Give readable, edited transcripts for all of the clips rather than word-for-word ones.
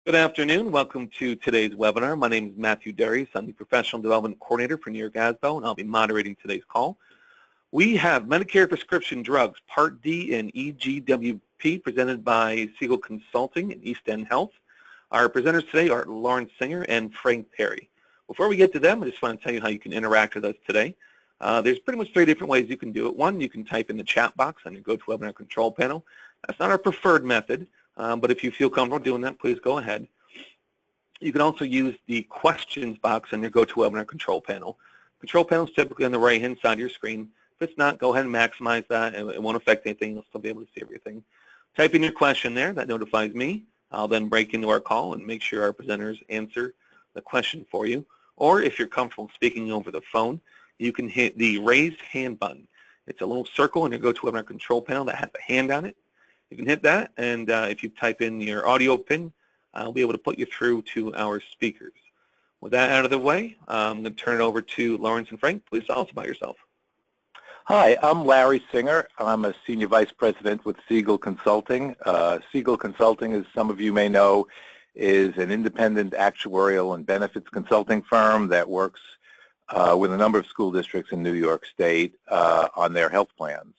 Good afternoon. Welcome to today's webinar. My name is Matthew Darius. I'm the Professional Development Coordinator for New York ASBO, and I'll be moderating today's call. We have Medicare Prescription Drugs, Part D and EGWP, presented by Siegel Consulting and East End Health. Our presenters today are Lawrence Singer and Frank Perry. Before we get to them, I just want to tell you how you can interact with us today. There's pretty much 3 different ways you can do it. One, you can type in the chat box on your GoToWebinar control panel. That's not our preferred method. But if you feel comfortable doing that, please go ahead. You can also use the questions box on your GoToWebinar control panel. Control panel is typically on the right-hand side of your screen. If it's not, go ahead and maximize that. It won't affect anything. You'll still be able to see everything. Type in your question there. That notifies me. I'll then break into our call and make sure our presenters answer the question for you. Or if you're comfortable speaking over the phone, you can hit the raise hand button. It's a little circle in your GoToWebinar control panel that has a hand on it. You can hit that, and if you type in your audio pin, I'll be able to put you through to our speakers. With that out of the way, I'm going to turn it over to Lawrence and Frank. Please tell us about yourself. Hi, I'm Larry Singer. I'm a Senior Vice President with Siegel Consulting. Siegel Consulting, as some of you may know, is an independent actuarial and benefits consulting firm that works with a number of school districts in New York State on their health plans.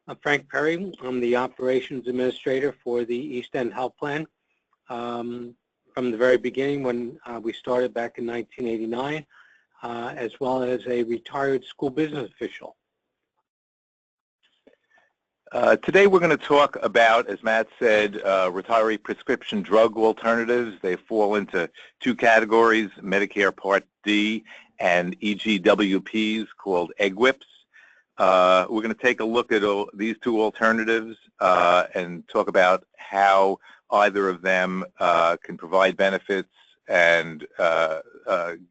I'm Frank Perry. I'm the Operations Administrator for the East End Health Plan. From the very beginning when we started back in 1989, as well as a retired school business official. Today we're going to talk about, as Matt said, retiree prescription drug alternatives. They fall into 2 categories, Medicare Part D and EGWPs called EGWPs. We're going to take a look at these 2 alternatives and talk about how either of them can provide benefits and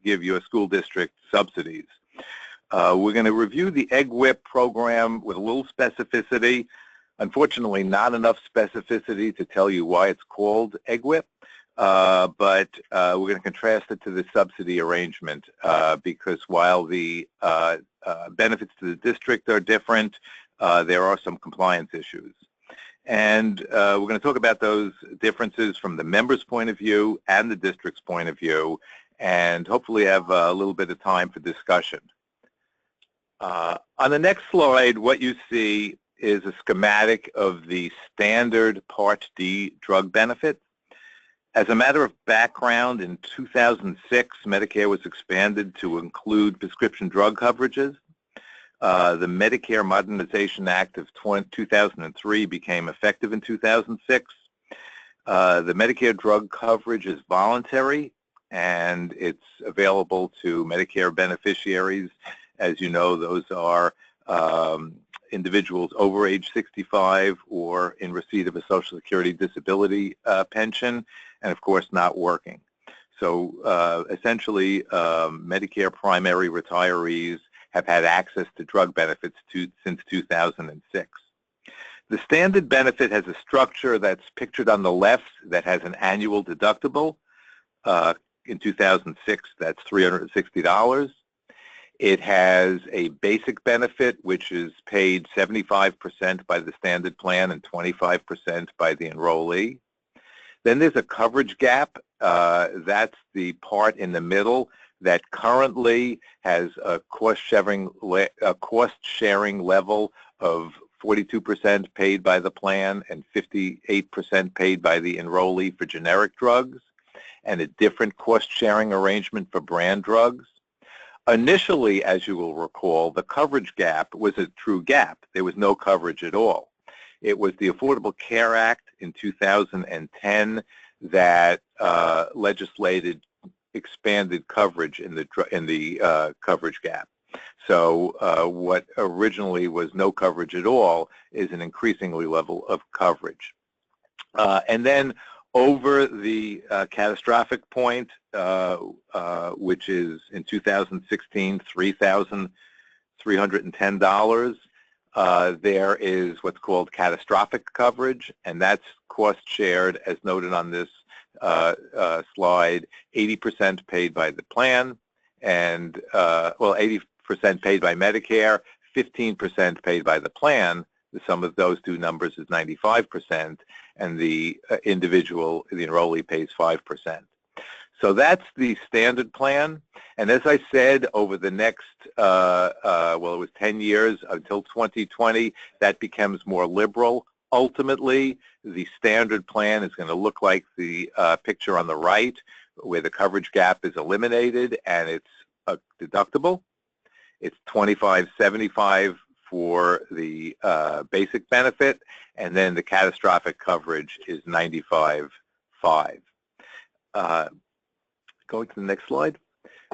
give your school district subsidies. We're going to review the EGWP program with a little specificity. Unfortunately, not enough specificity to tell you why it's called EGWP, but we're going to contrast it to the subsidy arrangement because while the benefits to the district are different, there are some compliance issues. And we're going to talk about those differences from the member's point of view and the district's point of view, and hopefully have a little bit of time for discussion. On the next slide, what you see is a schematic of the standard Part D drug benefit. As a matter of background, in 2006, Medicare was expanded to include prescription drug coverages. The Medicare Modernization Act of 2003 became effective in 2006. The Medicare drug coverage is voluntary, and it's available to Medicare beneficiaries. As you know, those are individuals over age 65 or in receipt of a Social Security disability pension, and of course not working. So essentially, Medicare primary retirees have had access to drug benefits since 2006. The standard benefit has a structure that's pictured on the left that has an annual deductible. In 2006, that's $360. It has a basic benefit, which is paid 75% by the standard plan and 25% by the enrollee. Then there's a coverage gap. That's the part in the middle that currently has a cost-sharing level of 42% paid by the plan and 58% paid by the enrollee for generic drugs, and a different cost-sharing arrangement for brand drugs. Initially, as you will recall, the coverage gap was a true gap. There was no coverage at all. It was the Affordable Care Act in 2010 that legislated expanded coverage in the coverage gap. So what originally was no coverage at all is an increasingly level of coverage. And then over the catastrophic point, which is in 2016, $3,310, there is what's called catastrophic coverage, and that's cost shared, as noted on this slide, 80% paid by the plan, and 80% paid by Medicare, 15% paid by the plan. The sum of those two numbers is 95%, and the enrollee pays 5%. So that's the standard plan. And as I said, over the next, well, it was 10 years until 2020, that becomes more liberal. Ultimately, the standard plan is going to look like the picture on the right, where the coverage gap is eliminated and it's deductible. It's $25.75 for the basic benefit, and then the catastrophic coverage is $95.05. Going to the next slide.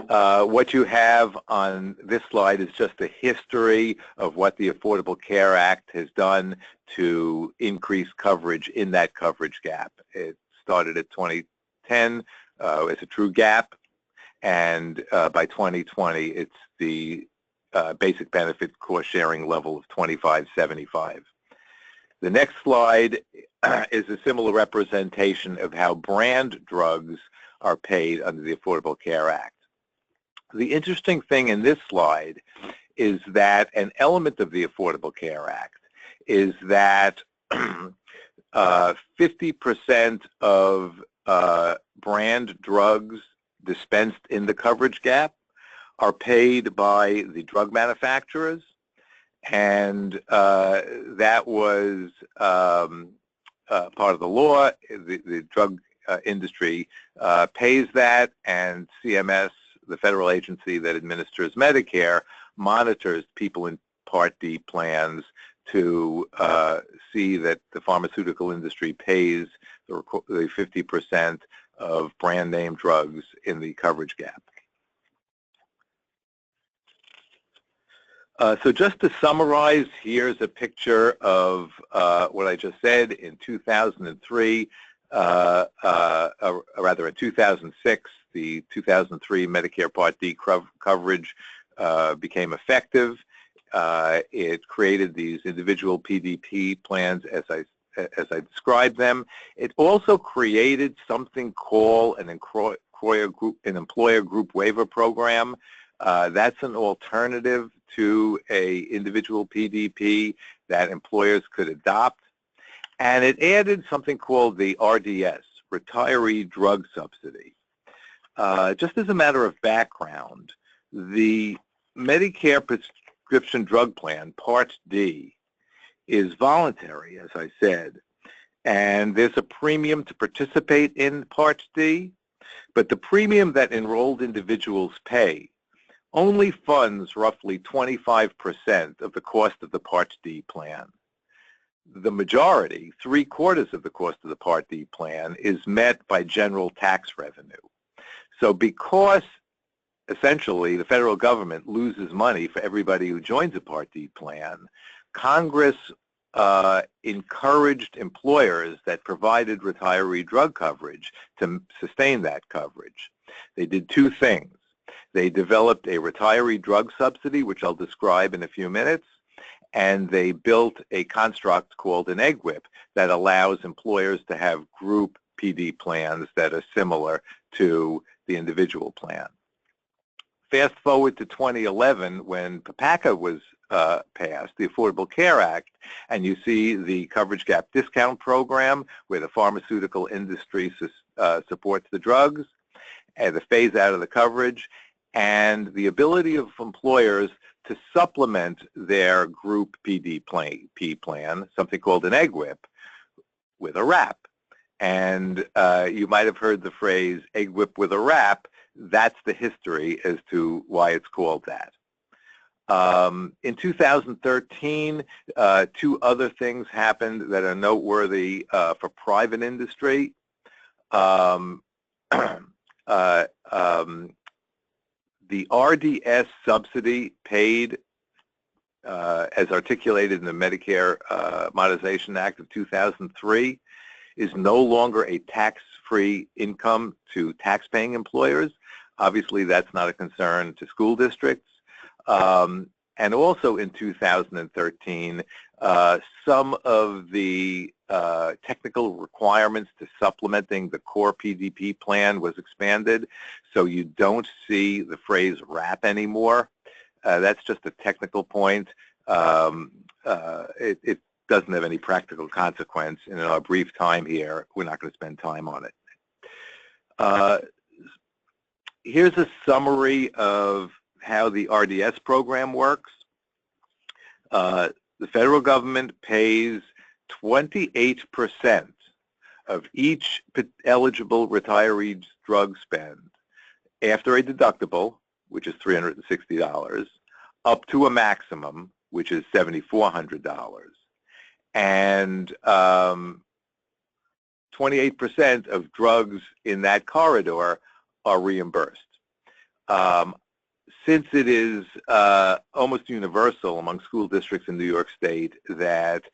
What you have on this slide is just a history of what the Affordable Care Act has done to increase coverage in that coverage gap. It started at 2010 as a true gap, and by 2020 it's the basic benefit cost sharing level of $25.75. The next slide is a similar representation of how brand drugs are paid under the Affordable Care Act. The interesting thing in this slide is that an element of the Affordable Care Act is that 50% of brand drugs dispensed in the coverage gap are paid by the drug manufacturers, and that was part of the law. The drug industry pays that, and CMS, the federal agency that administers Medicare, monitors people in Part D plans to see that the pharmaceutical industry pays the 50% of brand name drugs in the coverage gap. So just to summarize, here's a picture of what I just said. In 2003, rather in 2006, the 2003 Medicare Part D coverage became effective. It created these individual PDP plans as I described them. It also created something called an employer group waiver program. That's an alternative to a individual PDP that employers could adopt. And it added something called the RDS, Retiree Drug Subsidy. Just as a matter of background, the Medicare Prescription Drug Plan, Part D, is voluntary, as I said, and there's a premium to participate in Part D, but the premium that enrolled individuals pay only funds roughly 25% of the cost of the Part D plan. The majority, 3/4 of the cost of the Part D plan, is met by general tax revenue. So because essentially the federal government loses money for everybody who joins a Part D plan, Congress encouraged employers that provided retiree drug coverage to sustain that coverage. They did two things. They developed a retiree drug subsidy, which I'll describe in a few minutes, and they built a construct called an EGWP that allows employers to have group PD plans that are similar to the individual plan. Fast forward to 2011 when PPACA was passed, the Affordable Care Act, and you see the coverage gap discount program where the pharmaceutical industry supports the drugs, and the phase out of the coverage, and the ability of employers to supplement their group PDP plan, something called an EGWP, with a wrap. And you might have heard the phrase EGWP with a wrap. That's the history as to why it's called that. In 2013, two other things happened that are noteworthy for private industry. The RDS subsidy paid as articulated in the Medicare Modernization Act of 2003 is no longer a tax-free income to tax-paying employers. Obviously, that's not a concern to school districts. And also in 2013, some of the technical requirements to supplementing the core PDP plan was expanded, so you don't see the phrase wrap anymore. That's just a technical point. It doesn't have any practical consequence. And in our brief time here, we're not going to spend time on it. Here's a summary of how the RDS program works. The federal government pays 28% of each eligible retiree's drug spend after a deductible, which is $360, up to a maximum, which is $7,400. And 28% of drugs in that corridor are reimbursed. Since it is almost universal among school districts in New York State that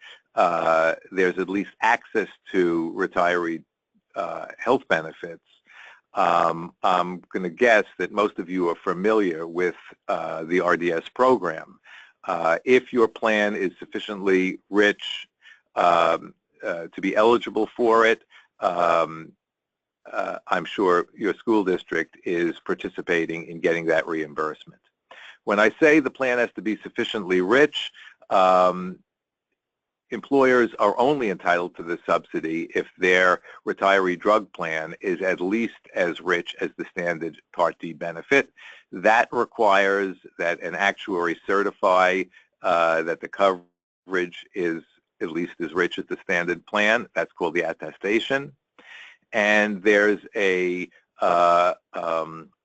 there's at least access to retiree health benefits, I'm going to guess that most of you are familiar with the RDS program. If your plan is sufficiently rich to be eligible for it, I'm sure your school district is participating in getting that reimbursement. When I say the plan has to be sufficiently rich, employers are only entitled to the subsidy if their retiree drug plan is at least as rich as the standard Part D benefit. That requires that an actuary certify that the coverage is at least as rich as the standard plan. That's called the attestation. And there's a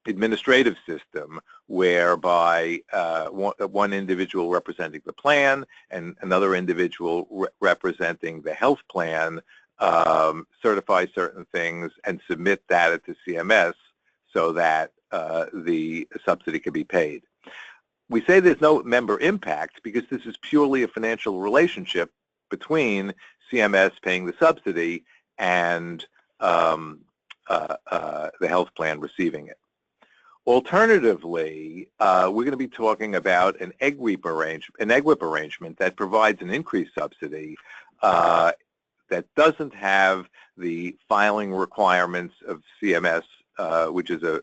administrative system whereby one individual representing the plan and another individual representing the health plan certify certain things and submit data to CMS so that the subsidy can be paid. We say there's no member impact because this is purely a financial relationship between CMS paying the subsidy and the health plan receiving it. Alternatively, we're going to be talking about an EGWP arrangement that provides an increased subsidy that doesn't have the filing requirements of CMS, which is a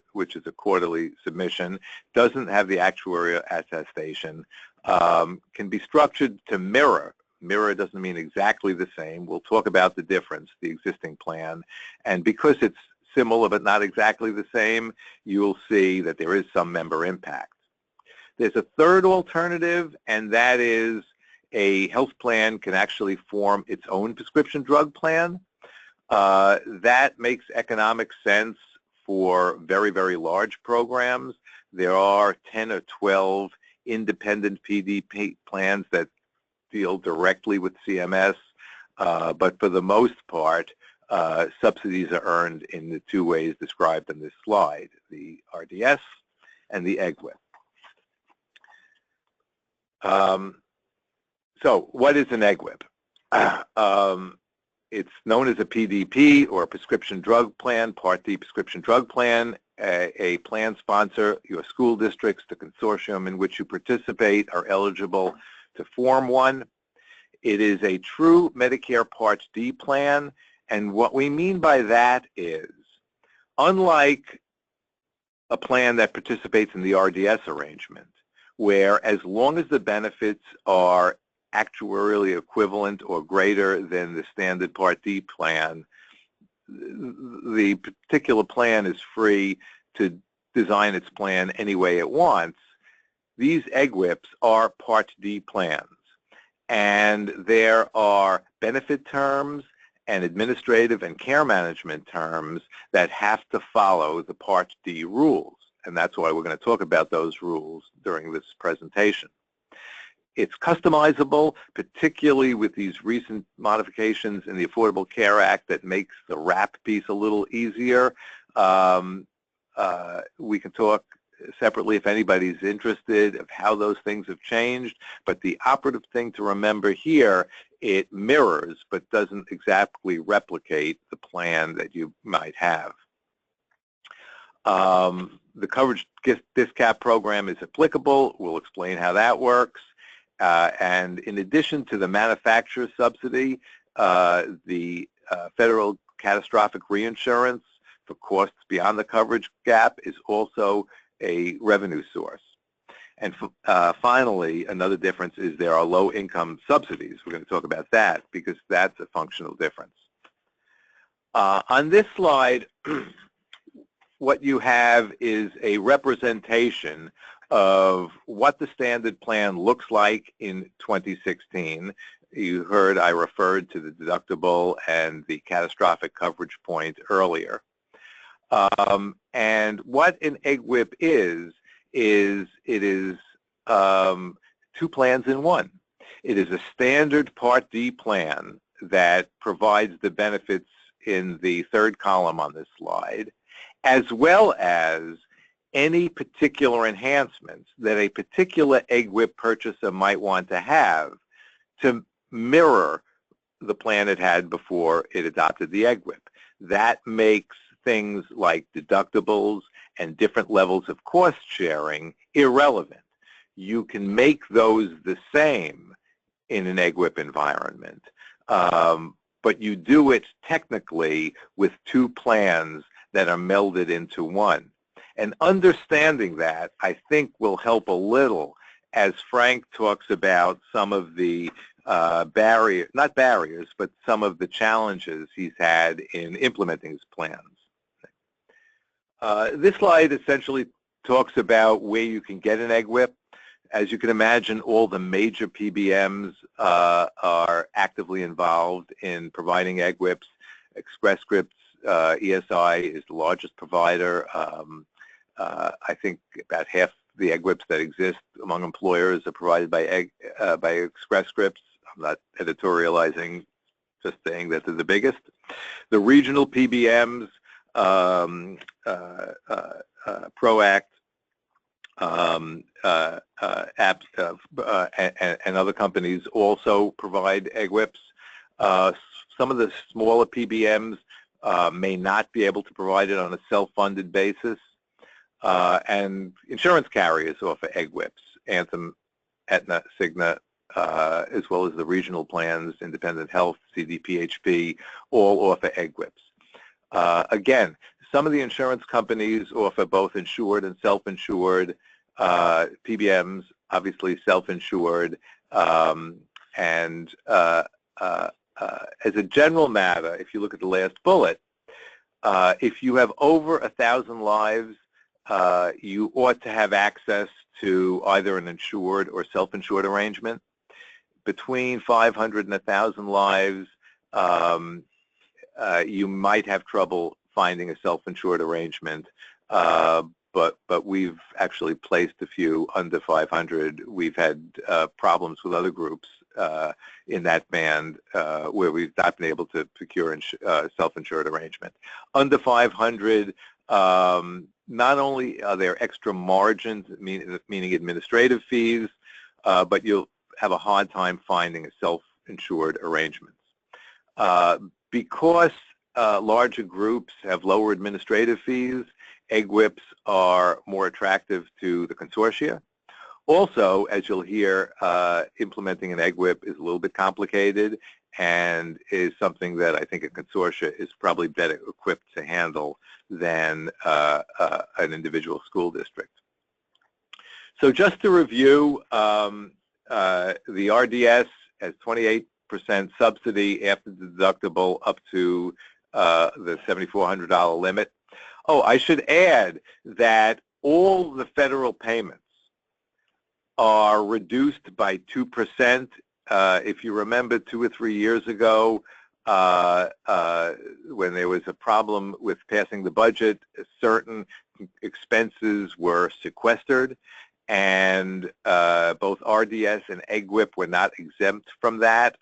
quarterly submission, doesn't have the actuarial attestation, can be structured to mirror. Mirror doesn't mean exactly the same. We'll talk about the difference, the existing plan. And because it's similar but not exactly the same, you'll see that there is some member impact. There's a third alternative, and that is a health plan can actually form its own prescription drug plan. That makes economic sense for very, very large programs. There are 10 or 12 independent PD plans that deal directly with CMS, but for the most part, subsidies are earned in the two ways described in this slide, the RDS and the EGWP. So what is an EGWP? It's known as a PDP, or a prescription drug plan, Part D prescription drug plan. A plan sponsor, your school districts, the consortium in which you participate are eligible to form one. It is a true Medicare Part D plan, and what we mean by that is, unlike a plan that participates in the RDS arrangement, where as long as the benefits are actuarially equivalent or greater than the standard Part D plan, the particular plan is free to design its plan any way it wants. These EGWPs are Part D plans, and there are benefit terms and administrative and care management terms that have to follow the Part D rules, and that's why we're going to talk about those rules during this presentation. It's customizable, particularly with these recent modifications in the Affordable Care Act that makes the wrap piece a little easier. We can talk separately if anybody's interested of how those things have changed, but the operative thing to remember here, it mirrors but doesn't exactly replicate the plan that you might have. The coverage discount program is applicable. We'll explain how that works. And in addition to the manufacturer subsidy, the federal catastrophic reinsurance for costs beyond the coverage gap is also a revenue source. And finally, another difference is there are low-income subsidies. We're going to talk about that because that's a functional difference. On this slide, what you have is a representation of what the standard plan looks like in 2016. You heard I referred to the deductible and the catastrophic coverage point earlier. And what an EGWP is it is two plans in one. It is a standard Part D plan that provides the benefits in the third column on this slide, as well as any particular enhancements that a particular EGWP purchaser might want to have to mirror the plan it had before it adopted the EGWP. That makes things like deductibles and different levels of cost sharing irrelevant. You can make those the same in an EGWP environment, but you do it technically with two plans that are melded into one. And understanding that, I think, will help a little as Frank talks about some of the not barriers, but some of the challenges he's had in implementing his plans. This slide essentially talks about where you can get an EGWP. As you can imagine, all the major PBMs are actively involved in providing EGWPs. Express Scripts, ESI is the largest provider. I think about half the EGWPs that exist among employers are provided by Express Scripts. I'm not editorializing, just saying that they're the biggest. The regional PBMs, ProAct, and other companies also provide EGWPs. Some of the smaller PBMs may not be able to provide it on a self-funded basis, and insurance carriers offer EGWPs, Anthem, Aetna, Cigna, as well as the regional plans, Independent Health, CDPHP, all offer EGWPs. Again, some of the insurance companies offer both insured and self-insured. PBMs, obviously self-insured. And as a general matter, if you look at the last bullet, if you have over 1,000 lives, you ought to have access to either an insured or self-insured arrangement. Between 500 and 1,000 lives, you might have trouble finding a self-insured arrangement, but we've actually placed a few under 500. We've had problems with other groups in that band where we've not been able to procure self-insured arrangement. Under 500, not only are there extra margins, meaning administrative fees, but you'll have a hard time finding a self-insured arrangement. Because larger groups have lower administrative fees, EGWPs are more attractive to the consortia. Also, as you'll hear, implementing an EGWP is a little bit complicated and is something that I think a consortia is probably better equipped to handle than an individual school district. So just to review, the RDS has 28% subsidy after the deductible up to the $7,400 limit. Oh, I should add that all the federal payments are reduced by 2%. If you remember 2 or 3 years ago, when there was a problem with passing the budget, certain expenses were sequestered, and both RDS and EGWP were not exempt from that.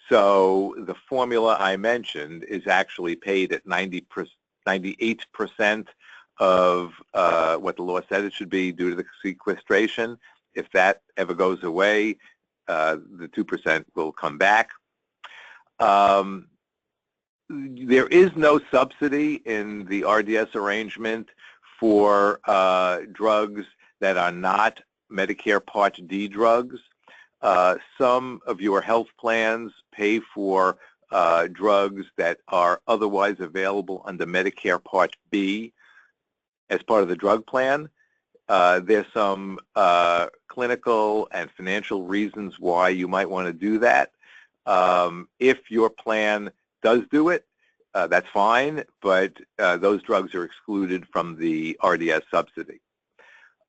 So the formula I mentioned is actually paid at 98% of what the law said it should be due to the sequestration. If that ever goes away, the 2% will come back. There is no subsidy in the RDS arrangement for drugs that are not Medicare Part D drugs. Some of your health plans pay for drugs that are otherwise available under Medicare Part B as part of the drug plan. There's some clinical and financial reasons why you might want to do that. If your plan does do it, that's fine, but those drugs are excluded from the RDS subsidy.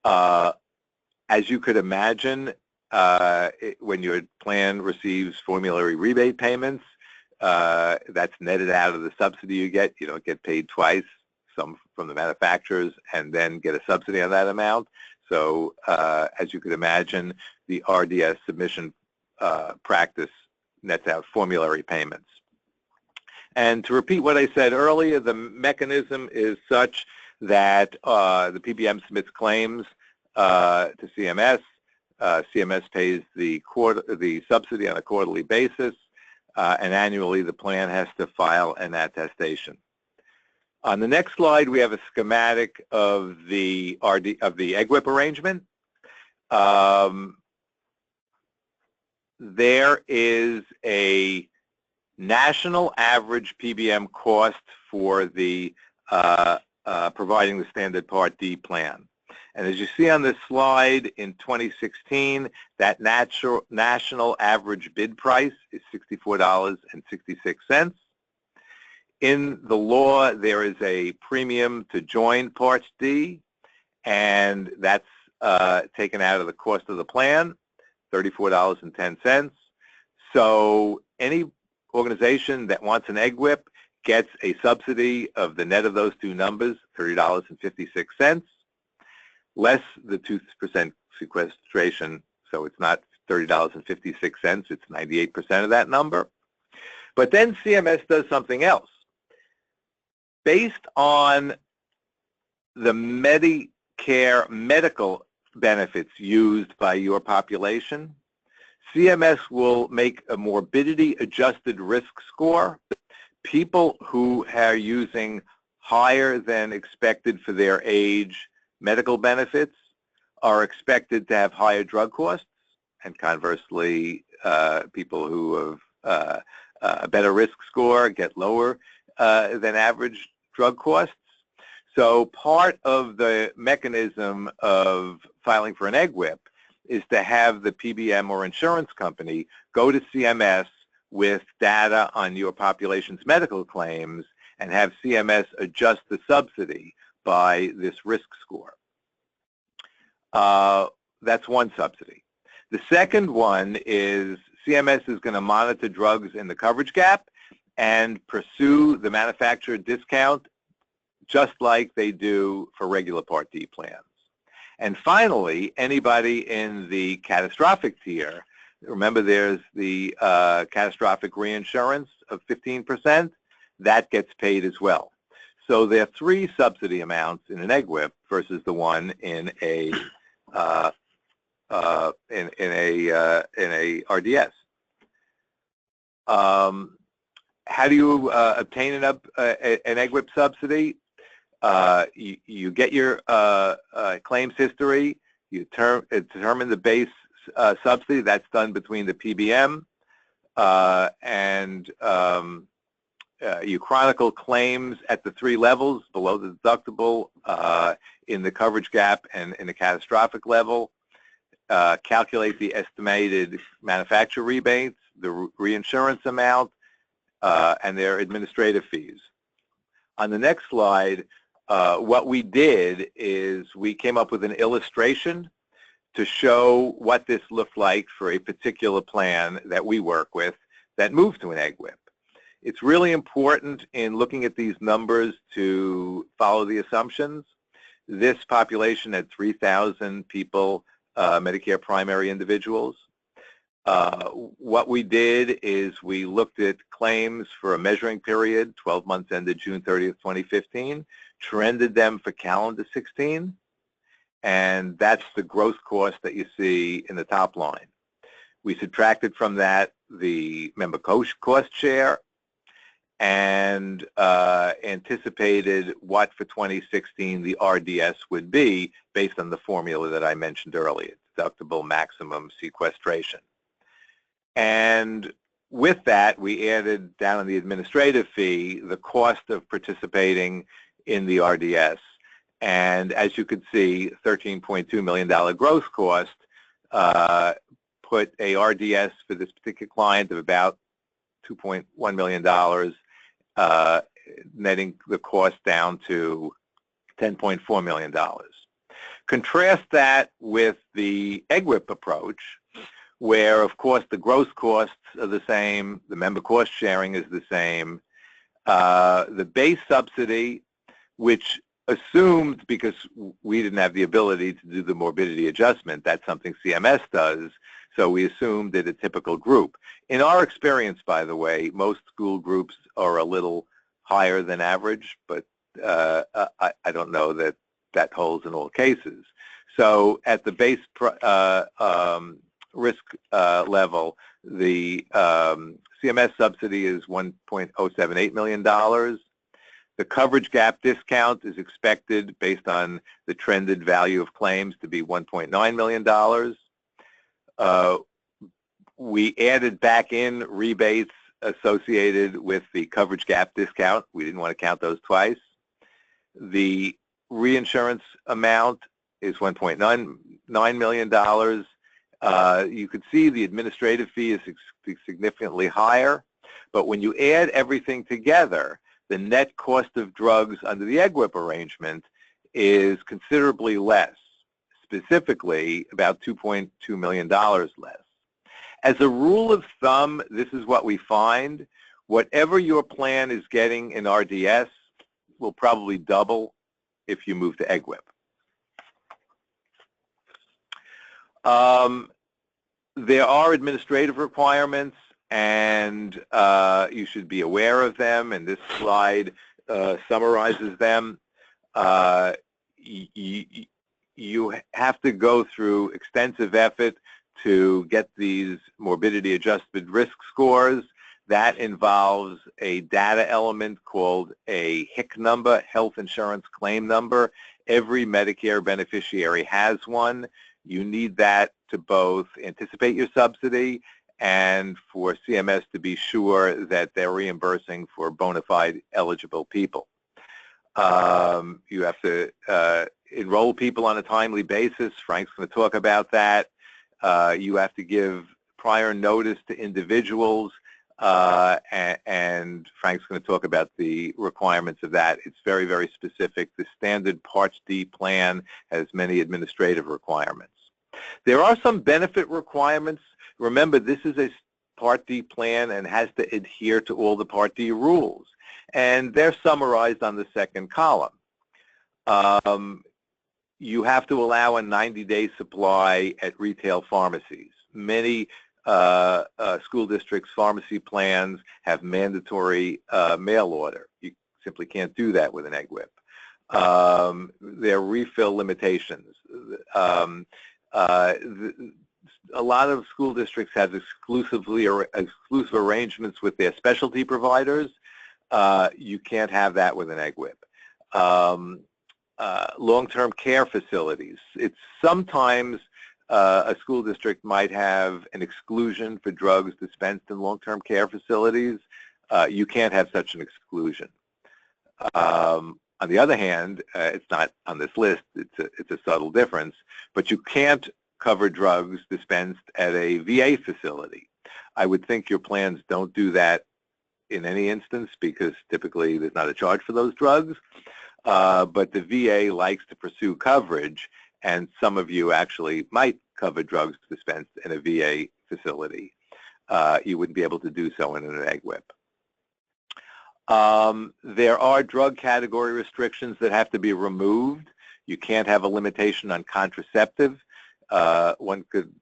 As you could imagine, when your plan receives formulary rebate payments, that's netted out of the subsidy you get. You don't get paid twice, some from the manufacturers, and then get a subsidy on that amount. So as you could imagine, the RDS submission practice nets out formulary payments. And to repeat what I said earlier, the mechanism is such that the PBM submits claims to CMS. CMS pays the subsidy on a quarterly basis, and annually the plan has to file an attestation. On the next slide, we have a schematic of the EGWP arrangement. There is a national average PBM cost for the providing the standard Part D plan. And as you see on this slide, in 2016, that national average bid price is $64.66. In the law, there is a premium to join Part D, and that's taken out of the cost of the plan, $34.10. So any organization that wants an EGWP gets a subsidy of the net of those two numbers, $30.56, less the 2% sequestration, so it's not $30.56, it's 98% of that number. But then CMS does something else. Based on the Medicare medical benefits used by your population, CMS will make a morbidity-adjusted risk score. People who are using higher than expected for their age medical benefits are expected to have higher drug costs, and conversely, people who have a better risk score get lower than average drug costs. So part of the mechanism of filing for an EGWP is to have the PBM or insurance company go to CMS with data on your population's medical claims and have CMS adjust the subsidy by this risk score. That's one subsidy. The second one is CMS is going to monitor drugs in the coverage gap and pursue the manufacturer discount just like they do for regular Part D plans. And finally, anybody in the catastrophic tier, remember there's the catastrophic reinsurance of 15%, that gets paid as well. So there are three subsidy amounts in an EGWP versus the one in a RDS. How do you obtain an EGWP subsidy? You get your claims history, you determine the base subsidy. That's done between the PBM, and you chronicle claims at the three levels, below the deductible, in the coverage gap, and in the catastrophic level. Calculate the estimated manufacturer rebates, the reinsurance amount, and their administrative fees. On the next slide, what we did is we came up with an illustration to show what this looked like for a particular plan that we work with that moved to an EGWP. It's really important in looking at these numbers to follow the assumptions. This population had 3,000 people, Medicare primary individuals. What we did is we looked at claims for a measuring period, 12 months ended June 30th, 2015, trended them for calendar 16, and that's the gross cost that you see in the top line. We subtracted from that the member cost share and anticipated what for 2016 the RDS would be based on the formula that I mentioned earlier, deductible maximum sequestration. And with that, we added down on the administrative fee the cost of participating in the RDS And as you can see, $13.2 million gross cost put a RDS for this particular client of about $2.1 million, netting the cost down to $10.4 million. Contrast that with the EGWP approach, where, of course, the gross costs are the same, the member cost sharing is the same. The base subsidy, which assumed, because we didn't have the ability to do the morbidity adjustment, that's something CMS does, so we assumed that a typical group. In our experience, by the way, most school groups are a little higher than average, but I don't know that that holds in all cases. So at the base risk level, the CMS subsidy is $1.078 million. The coverage gap discount is expected, based on the trended value of claims, to be $1.9 million. We added back in rebates associated with the coverage gap discount. We didn't want to count those twice. The reinsurance amount is $1.9 million. You could see the administrative fee is significantly higher, but when you add everything together, the net cost of drugs under the EGWP arrangement is considerably less, specifically about $2.2 million less. As a rule of thumb, this is what we find. Whatever your plan is getting in RDS will probably double if you move to EGWP. There are administrative requirements, and you should be aware of them, and this slide summarizes them. You have to go through extensive effort to get these morbidity adjusted risk scores. That involves a data element called a HIC number, Health Insurance Claim Number. Every Medicare beneficiary has one. You need that to both anticipate your subsidy and for CMS to be sure that they're reimbursing for bona fide eligible people. You have to enroll people on a timely basis. Frank's going to talk about that. You have to give prior notice to individuals, and Frank's going to talk about the requirements of that. It's very, very specific. The standard Part D plan has many administrative requirements. There are some benefit requirements. Remember, this is a Part D plan and has to adhere to all the Part D rules, and they're summarized on the second column. You have to allow a 90-day supply at retail pharmacies. Many school districts' pharmacy plans have mandatory mail order. You simply can't do that with an EGWP. There are refill limitations. A lot of school districts have exclusive arrangements with their specialty providers. You can't have that with an EGWP. Long-term care facilities. It's sometimes a school district might have an exclusion for drugs dispensed in long-term care facilities. You can't have such an exclusion. On the other hand, it's not on this list. It's a subtle difference, but you can't cover drugs dispensed at a VA facility. I would think your plans don't do that in any instance because typically there's not a charge for those drugs. But the VA likes to pursue coverage, and some of you actually might cover drugs dispensed in a VA facility. You wouldn't be able to do so in an EGWP. There are drug category restrictions that have to be removed. You can't have a limitation on contraceptive. One could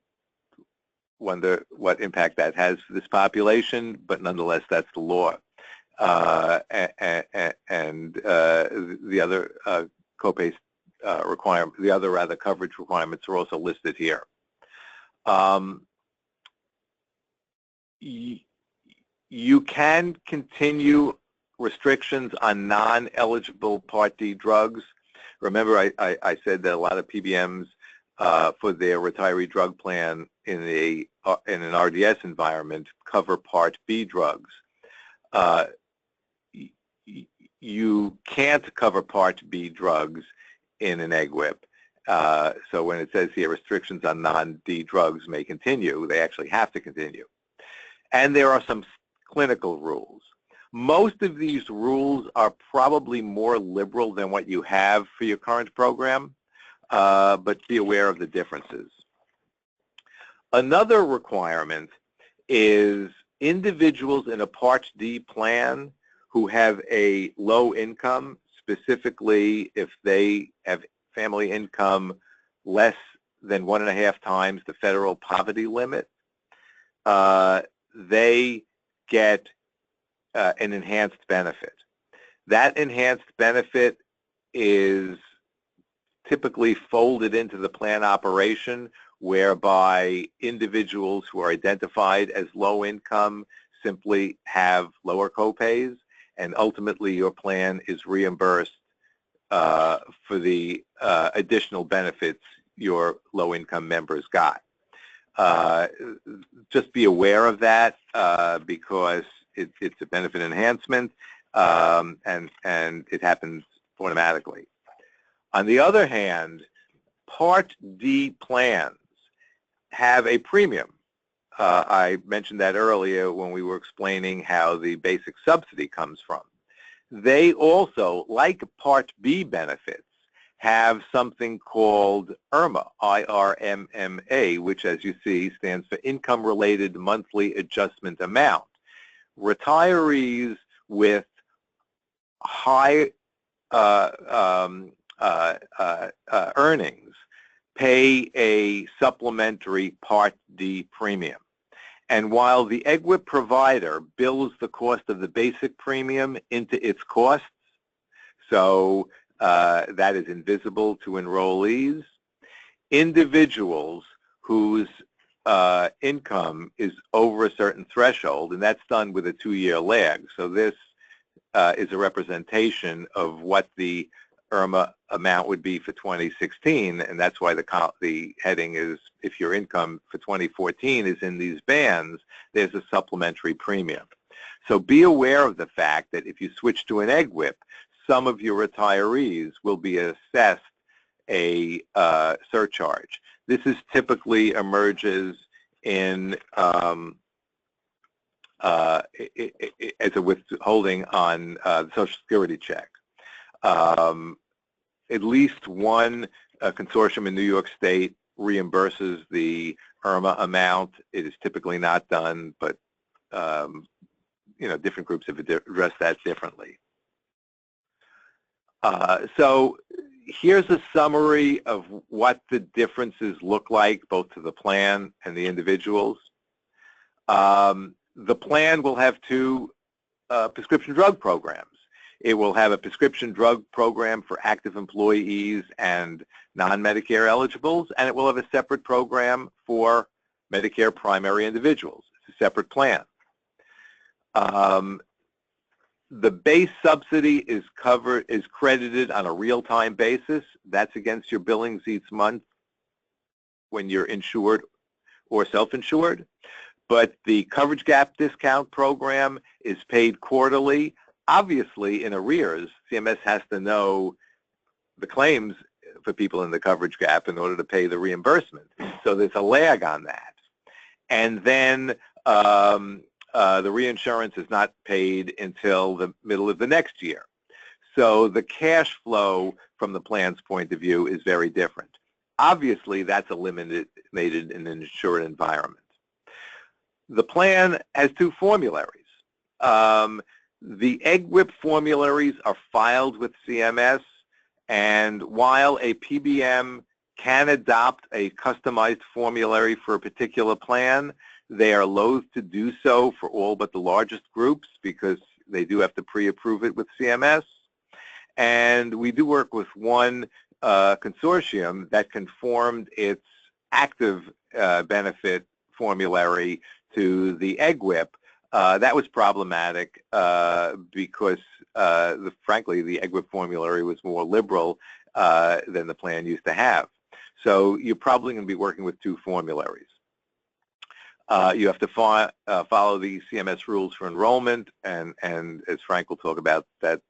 wonder what impact that has for this population, but nonetheless, that's the law. And the other copay requirement, the other rather coverage requirements are also listed here. You can continue restrictions on non-eligible Part D drugs. Remember, I said that a lot of PBMs for their retiree drug plan in an RDS environment cover Part B drugs. You can't cover Part B drugs in an EGWP. So when it says here restrictions on non-D drugs may continue, they actually have to continue. And there are some clinical rules. Most of these rules are probably more liberal than what you have for your current program, but be aware of the differences. Another requirement is individuals in a Part D plan who have a low income, specifically if they have family income less than 1.5 times the federal poverty limit, they get an enhanced benefit. That enhanced benefit is typically folded into the plan operation, whereby individuals who are identified as low income simply have lower copays, and ultimately your plan is reimbursed for the additional benefits your low income members got. Just be aware of that because it's a benefit enhancement and it happens automatically. On the other hand, Part D plans have a premium. I mentioned that earlier when we were explaining how the basic subsidy comes from. They also, like Part B benefits, have something called IRMA, I-R-M-M-A, which, as you see, stands for Income-Related Monthly Adjustment Amount. Retirees with high earnings pay a supplementary Part D premium. And while the EGWP provider bills the cost of the basic premium into its costs, so that is invisible to enrollees, individuals whose income is over a certain threshold, and that's done with a 2-year lag. So this is a representation of what the IRMA amount would be for 2016, and that's why the heading is, if your income for 2014 is in these bands, there's a supplementary premium. So be aware of the fact that if you switch to an EGWP, some of your retirees will be assessed a surcharge. This is typically emerges in as a withholding on the Social Security check. At least one consortium in New York State reimburses the IRMA amount. It is typically not done, but different groups have addressed that differently. So here's a summary of what the differences look like, both to the plan and the individuals. The plan will have 2 prescription drug programs. It will have a prescription drug program for active employees and non-Medicare eligibles, and it will have a separate program for Medicare primary individuals. It's a separate plan. The base subsidy is credited on a real-time basis. That's against your billings each month when you're insured or self-insured. But the coverage gap discount program is paid quarterly. Obviously, in arrears, CMS has to know the claims for people in the coverage gap in order to pay the reimbursement. So there's a lag on that. And then the reinsurance is not paid until the middle of the next year. So the cash flow from the plan's point of view is very different. Obviously, that's eliminated in an insured environment. The plan has 2 formularies. The EGWP formularies are filed with CMS, and while a PBM can adopt a customized formulary for a particular plan, they are loath to do so for all but the largest groups because they do have to pre-approve it with CMS. And we do work with one consortium that conformed its active benefit formulary to the EGWP. That was problematic because, frankly, the EGWP formulary was more liberal than the plan used to have. So you're probably going to be working with 2 formularies. You have to follow the CMS rules for enrollment, and as Frank will talk about, that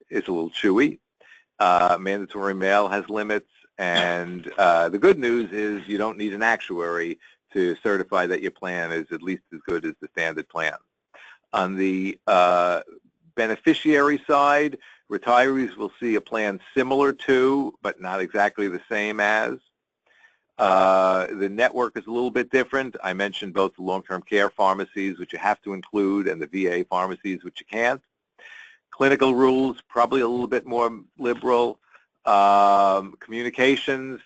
is a little chewy. Mandatory mail has limits, and the good news is you don't need an actuary to certify that your plan is at least as good as the standard plan. On the beneficiary side, retirees will see a plan similar to, but not exactly the same as. The network is a little bit different. I mentioned both the long-term care pharmacies, which you have to include, and the VA pharmacies, which you can't. Clinical rules, probably a little bit more liberal. Communications,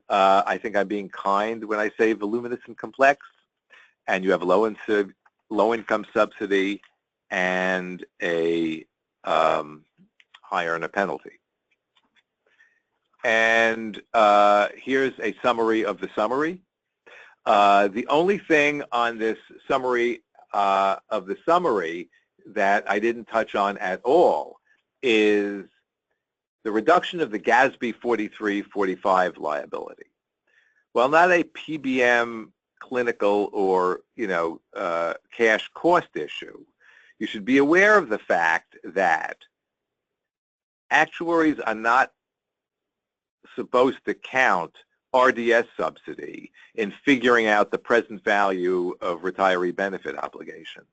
I think I'm being kind when I say voluminous and complex. And you have a low-income subsidy and a higher and a penalty. And here's a summary of the summary. The only thing on this summary of the summary that I didn't touch on at all is the reduction of the GASB 43-45 liability. While not a PBM clinical or cash cost issue, you should be aware of the fact that actuaries are not supposed to count RDS subsidy in figuring out the present value of retiree benefit obligations.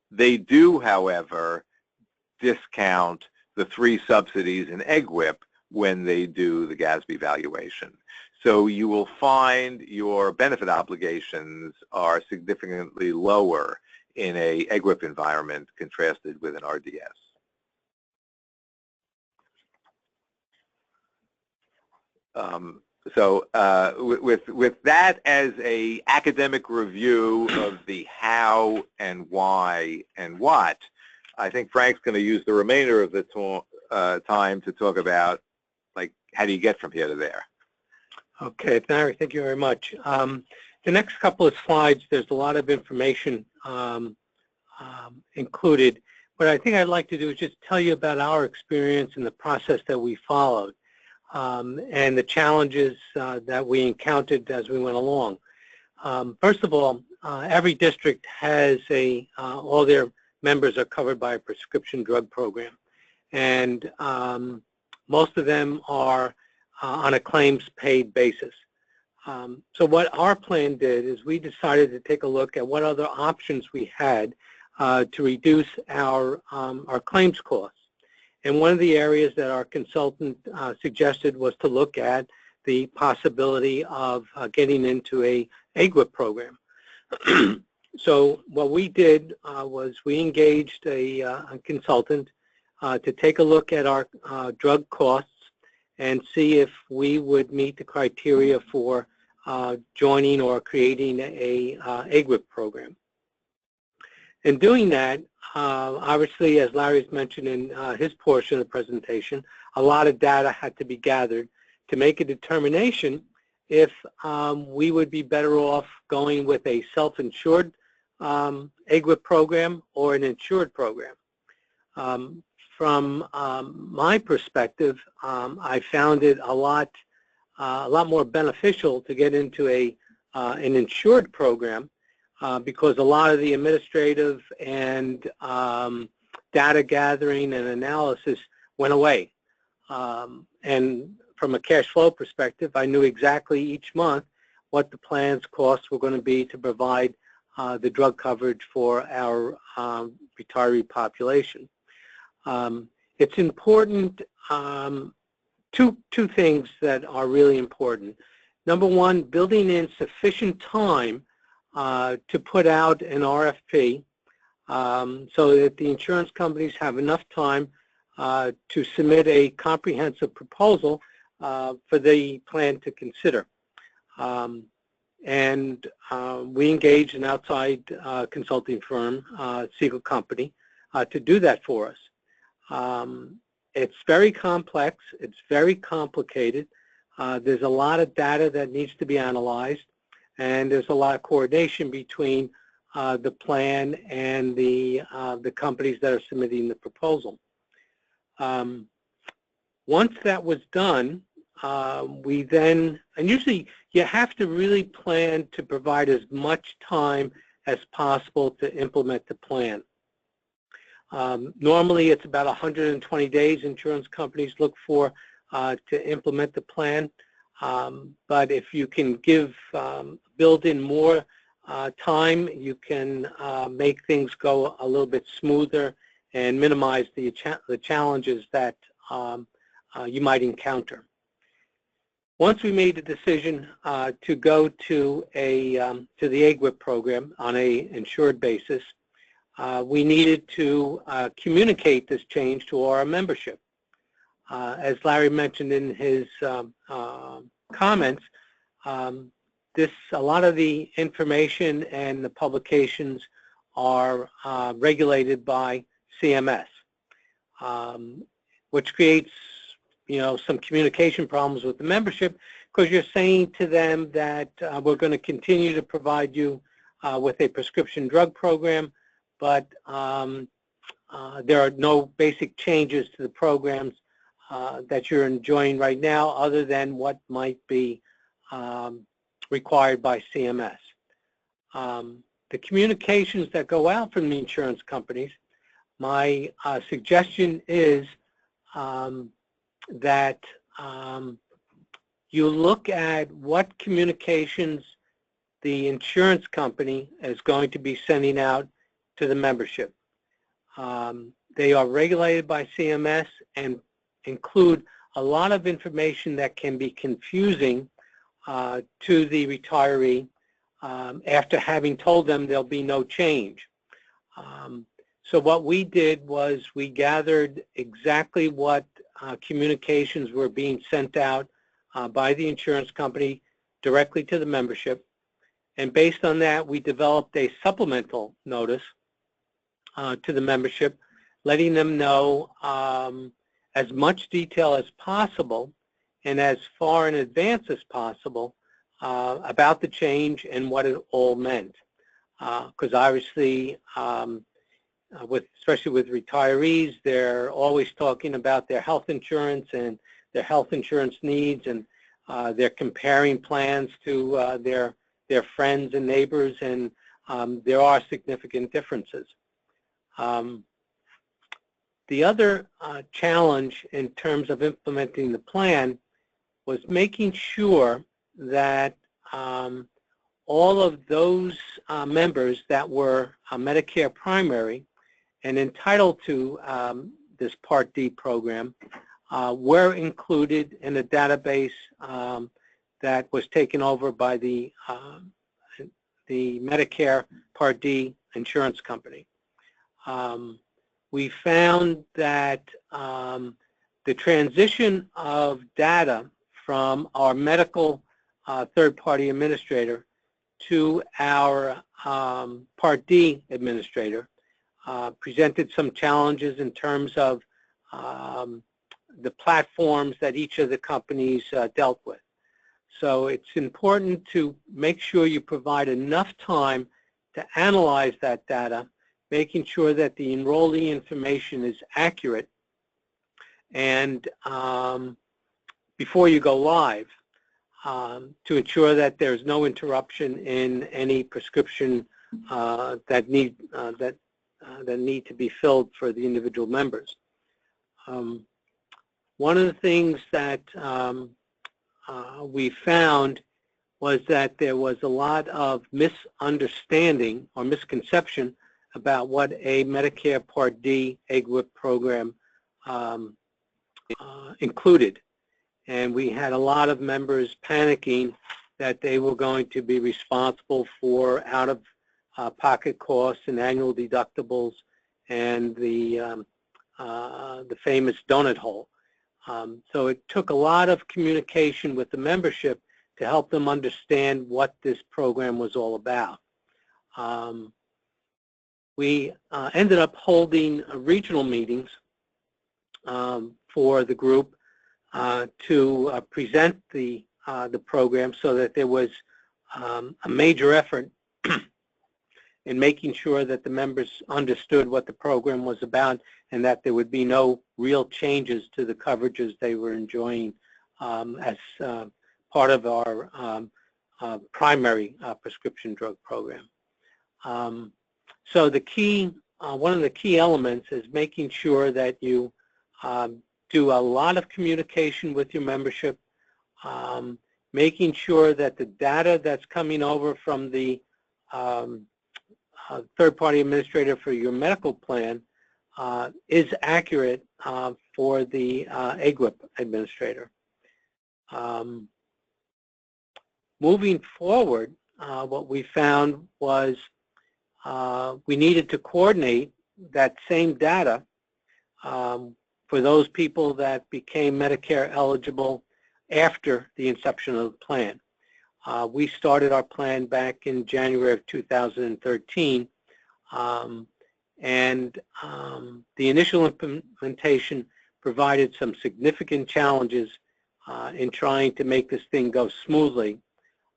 They do, however, discount the 3 subsidies in EGWP when they do the GASB valuation. So you will find your benefit obligations are significantly lower in a EGWP environment contrasted with an RDS. With that as a academic review of the how and why and what, I think Frank's going to use the remainder of the time to talk about, like, how do you get from here to there? Okay, Larry, thank you very much. The next couple of slides, there's a lot of information included. What I think I'd like to do is just tell you about our experience and the process that we followed. And the challenges that we encountered as we went along. First of all, every district has all their members are covered by a prescription drug program. And most of them are on a claims paid basis. So what our plan did is we decided to take a look at what other options we had to reduce our claims costs. And one of the areas that our consultant suggested was to look at the possibility of getting into a EGWP program. So what we did was we engaged a consultant to take a look at our drug costs and see if we would meet the criteria for joining or creating a EGWP program. In doing that, obviously, as Larry's mentioned in his portion of the presentation, a lot of data had to be gathered to make a determination if we would be better off going with a self-insured EGWP program or an insured program. From my perspective, I found it a lot more beneficial to get into an insured program because a lot of the administrative and data gathering and analysis went away. And from a cash flow perspective, I knew exactly each month what the plan's costs were going to be to provide the drug coverage for our retiree population. It's important, two things that are really important. Number one, building in sufficient time to put out an RFP so that the insurance companies have enough time to submit a comprehensive proposal for the plan to consider. And we engaged an outside consulting firm, Siegel Company, to do that for us. It's very complex. It's very complicated. There's a lot of data that needs to be analyzed, and there's a lot of coordination between the plan and the companies that are submitting the proposal. Once that was done, we then, and usually you have to really plan to provide as much time as possible to implement the plan. Normally, it's about 120 days insurance companies look for to implement the plan. But if you can build in more time, you can make things go a little bit smoother and minimize the challenges that you might encounter. Once we made the decision to go to the EGWP program on a insured basis, we needed to communicate this change to our membership. As Larry mentioned in his comments, a lot of the information and the publications are regulated by CMS, which creates some communication problems with the membership, because you're saying to them that we're going to continue to provide you with a prescription drug program, but there are no basic changes to the programs that you're enjoying right now other than what might be required by CMS. The communications that go out from the insurance companies, my suggestion is that you look at what communications the insurance company is going to be sending out to the membership. They are regulated by CMS and include a lot of information that can be confusing to the retiree after having told them there'll be no change. So what we did was we gathered exactly what communications were being sent out by the insurance company directly to the membership, and based on that we developed a supplemental notice to the membership, letting them know as much detail as possible and as far in advance as possible about the change and what it all meant. Because obviously, especially with retirees, they're always talking about their health insurance and their health insurance needs, and they're comparing plans to their friends and neighbors, and there are significant differences. The other challenge in terms of implementing the plan was making sure that all of those members that were Medicare primary and entitled to this Part D program were included in a database that was taken over by the Medicare Part D insurance company. We found that the transition of data from our medical third-party administrator to our Part D administrator presented some challenges in terms of the platforms that each of the companies dealt with. So it's important to make sure you provide enough time to analyze that data, making sure that the enrollee information is accurate, and before you go live, to ensure that there's no interruption in any prescription that need to be filled for the individual members. One of the things that we found was that there was a lot of misunderstanding or misconception about what a Medicare Part D EGWP program included. And we had a lot of members panicking that they were going to be responsible for out-of-pocket costs and annual deductibles and the famous donut hole. So it took a lot of communication with the membership to help them understand what this program was all about. We ended up holding regional meetings for the group to present the program, so that there was a major effort in making sure that the members understood what the program was about and that there would be no real changes to the coverages they were enjoying as part of our primary prescription drug program. So the key one of the key elements is making sure that you do a lot of communication with your membership, making sure that the data that's coming over from the third-party administrator for your medical plan is accurate for the EGWP administrator. Moving forward, what we found was we needed to coordinate that same data for those people that became Medicare eligible after the inception of the plan. We started our plan back in January of 2013, and the initial implementation provided some significant challenges in trying to make this thing go smoothly.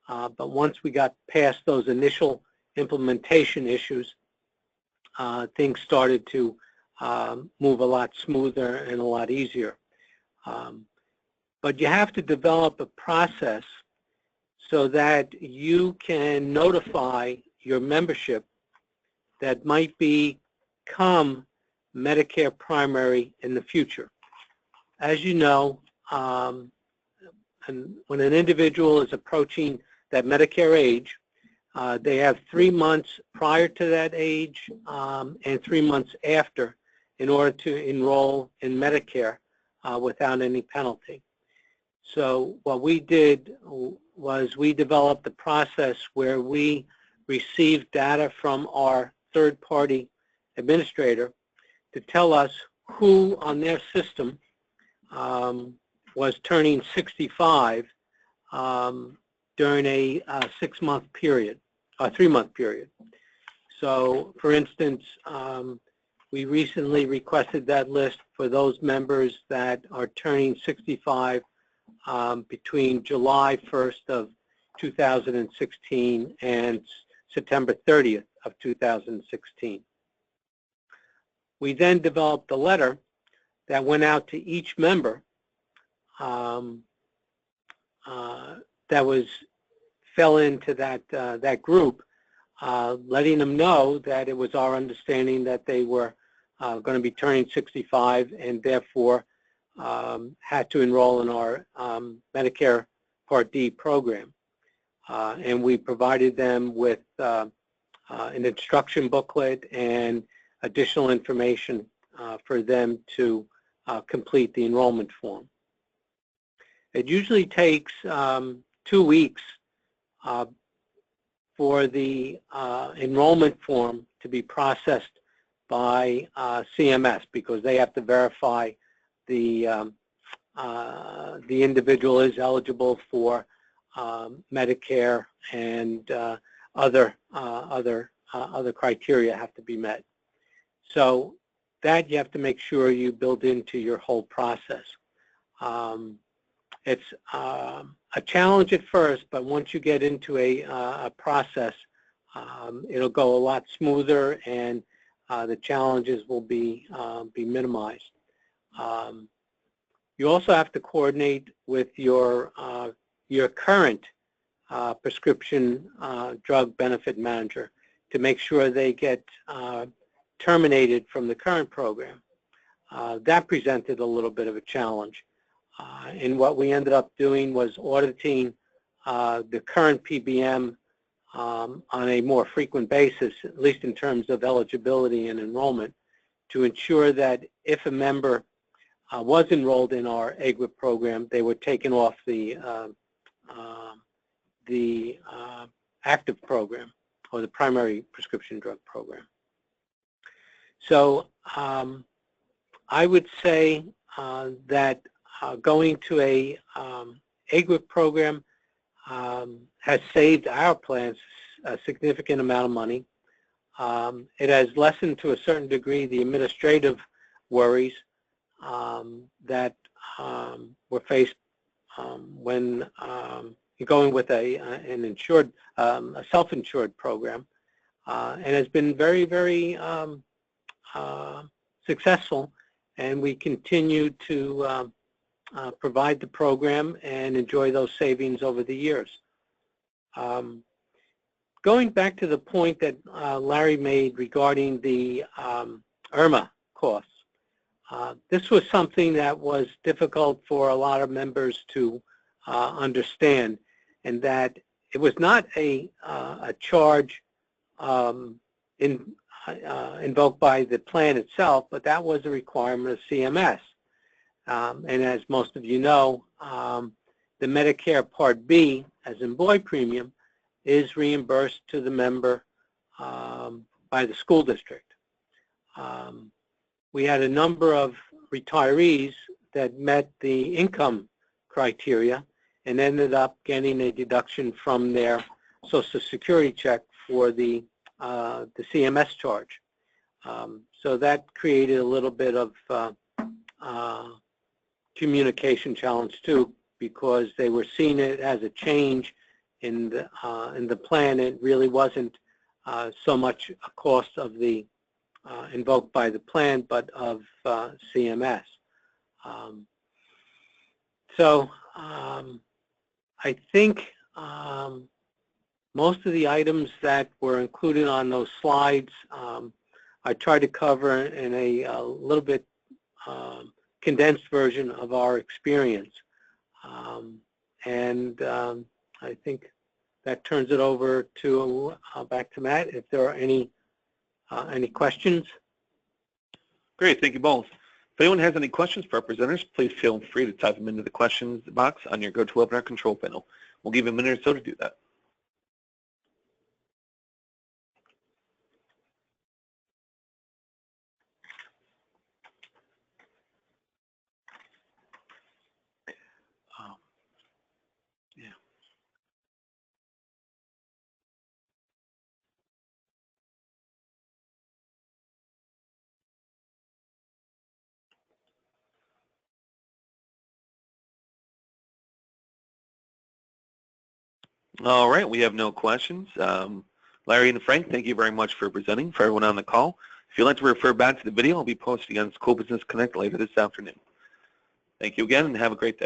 But once we got past those initial implementation issues, things started to move a lot smoother and a lot easier. But you have to develop a process so that you can notify your membership that might become Medicare primary in the future. As you know, and when an individual is approaching that Medicare age, they have 3 months prior to that age and 3 months after in order to enroll in Medicare without any penalty. So what we did was we developed a process where we received data from our third-party administrator to tell us who on their system was turning 65 during a 6-month period, a 3-month period. So, for instance, we recently requested that list for those members that are turning 65 between July 1st of 2016 and September 30th of 2016. We then developed a letter that went out to each member that fell into that group, letting them know that it was our understanding that they were going to be turning 65 and therefore had to enroll in our Medicare Part D program. And we provided them with an instruction booklet and additional information for them to complete the enrollment form. It usually takes 2 weeks for the enrollment form to be processed by CMS because they have to verify the individual is eligible for Medicare and other criteria have to be met. So that you have to make sure you build into your whole process. It's a challenge at first, but once you get into a process, it'll go a lot smoother and the challenges will be minimized. You also have to coordinate with your current prescription drug benefit manager to make sure they get terminated from the current program. That presented a little bit of a challenge. And what we ended up doing was auditing the current PBM on a more frequent basis, at least in terms of eligibility and enrollment, to ensure that if a member was enrolled in our EGWP program, they were taken off the active program or the primary prescription drug program. So I would say that going to a EGWP program has saved our plans a significant amount of money. It has lessened to a certain degree the administrative worries that were faced when you're going with an insured, a self-insured program, and has been very, very successful. And we continue to provide the program and enjoy those savings over the years. Going back to the point that Larry made regarding the IRMA costs, this was something that was difficult for a lot of members to understand, and that it was not a charge invoked by the plan itself, but that was a requirement of CMS. And as most of you know, the Medicare Part B, as in boy premium, is reimbursed to the member by the school district. We had a number of retirees that met the income criteria and ended up getting a deduction from their Social Security check for the CMS charge. So that created a little bit of communication challenge too, because they were seeing it as a change in the plan. It really wasn't so much a cost of the invoked by the plan, but of CMS. I think most of the items that were included on those slides I tried to cover in a little bit condensed version of our experience. I think that turns it over to back to Matt if there are any questions. Great, thank you both. If anyone has any questions for our presenters, please feel free to type them into the questions box on your GoToWebinar control panel. We'll give you a minute or so to do that. All right, we have no questions. Larry and Frank, thank you very much for presenting. For everyone on the call, if you'd like to refer back to the video, I'll be posting on School Business Connect later this afternoon. Thank you again, and have a great day.